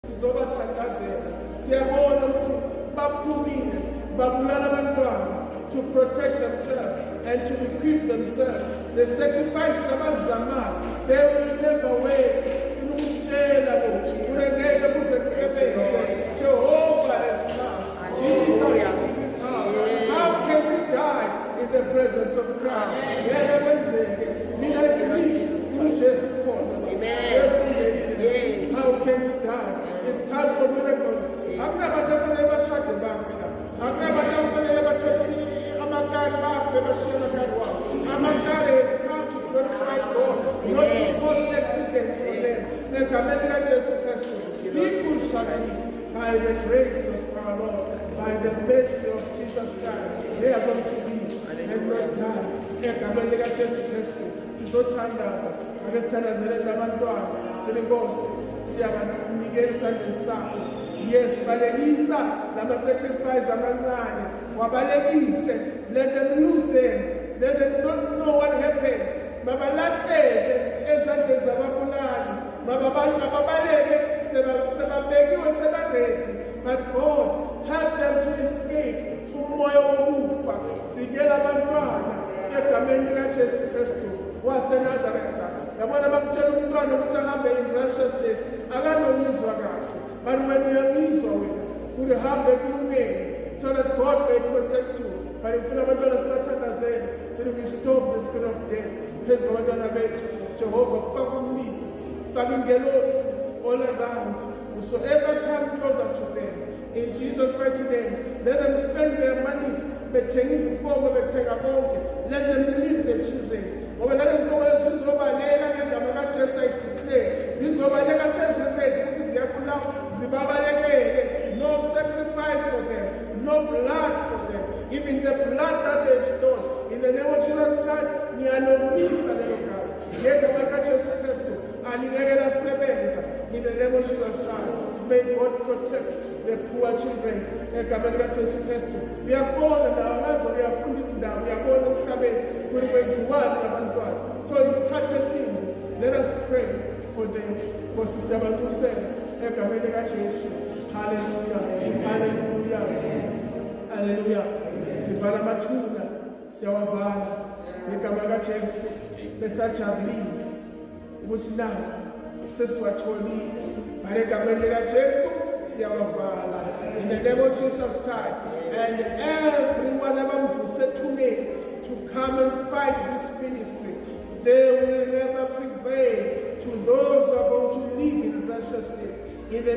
sizobathandazela. Siyabona ukuthi baphumile babulala abantwana to protect themselves and to equip themselves. The sacrifices abazamayo, they will never wait. Sinukutshela bo kulengeke kuze kusebenze. Jehovah has come. Jesus is in this house. How can we die in the presence of Christ? Ngeke kwenzeke. Mina believe uJesu khona. Jesu ngelile. How can we die? It's time for miracles. Akunabantu afanele bashade bafe la. Akunabantu afanele bathathe amakari bafe bashiye amakari wabo. Amakari has come to glorify God, not to cause accidents for them. Egameni likaJesu Kristu, people shall live by the grace of our Lord, by the mercy of Jesus Christ. They are going to live and not die. Egameni likaJesu Kristu, sizothandaza. Ake sithandazele nabantwana. Sithi Nkosi, siyabanikela esandleni sakho. Yes, balekisa lama-sacrifice amancane. Wabalekise. Let them lose them. Let them not know what happened. Babalahleke ezandleni zababulali. Babaleke sebabekiwe sebaredi. But God, help them to escape umoya wokufa. Vikela abantwana egameni likaJesu Kristu waseNazaretha. Yabona bakutshela umntwana ukuthi ahambe in righteousness. Akanowizwa kahle. But when uyamizwa wena, uhambe kulungeni so that God may protect you. But if you never done a sibathandazele, then we stop the spirit of death. Praise God, Jehovah, fuck me, fucking gelos all around. Whosoever come closer to them, in Jesus' mighty name, let them spend their monies. Let them leave their children. Let us go as Zizobalega and Gamakaches, I declare. Zizobalega says no sacrifice for them, no blood for them. Even the blood that they've stolen, in the name of Jesus Christ, in the name of Jesus Christ, may God protect the poor children. We are born and our lives, we are full this down. We are born and coming. So it's courtesy. Let us pray for them. Hallelujah. Hallelujah. Hallelujah. Sivala mathuna, siyawavala. Ngegama likaJesu besajabulile ukuthi na sesiwatholile. Ngegama likaJesu siyawavala. In the name of Jesus Christ, and everyone abamvuse ethuneni to come and fight this ministry, they will never prevail to those who are going to live in righteousness. In the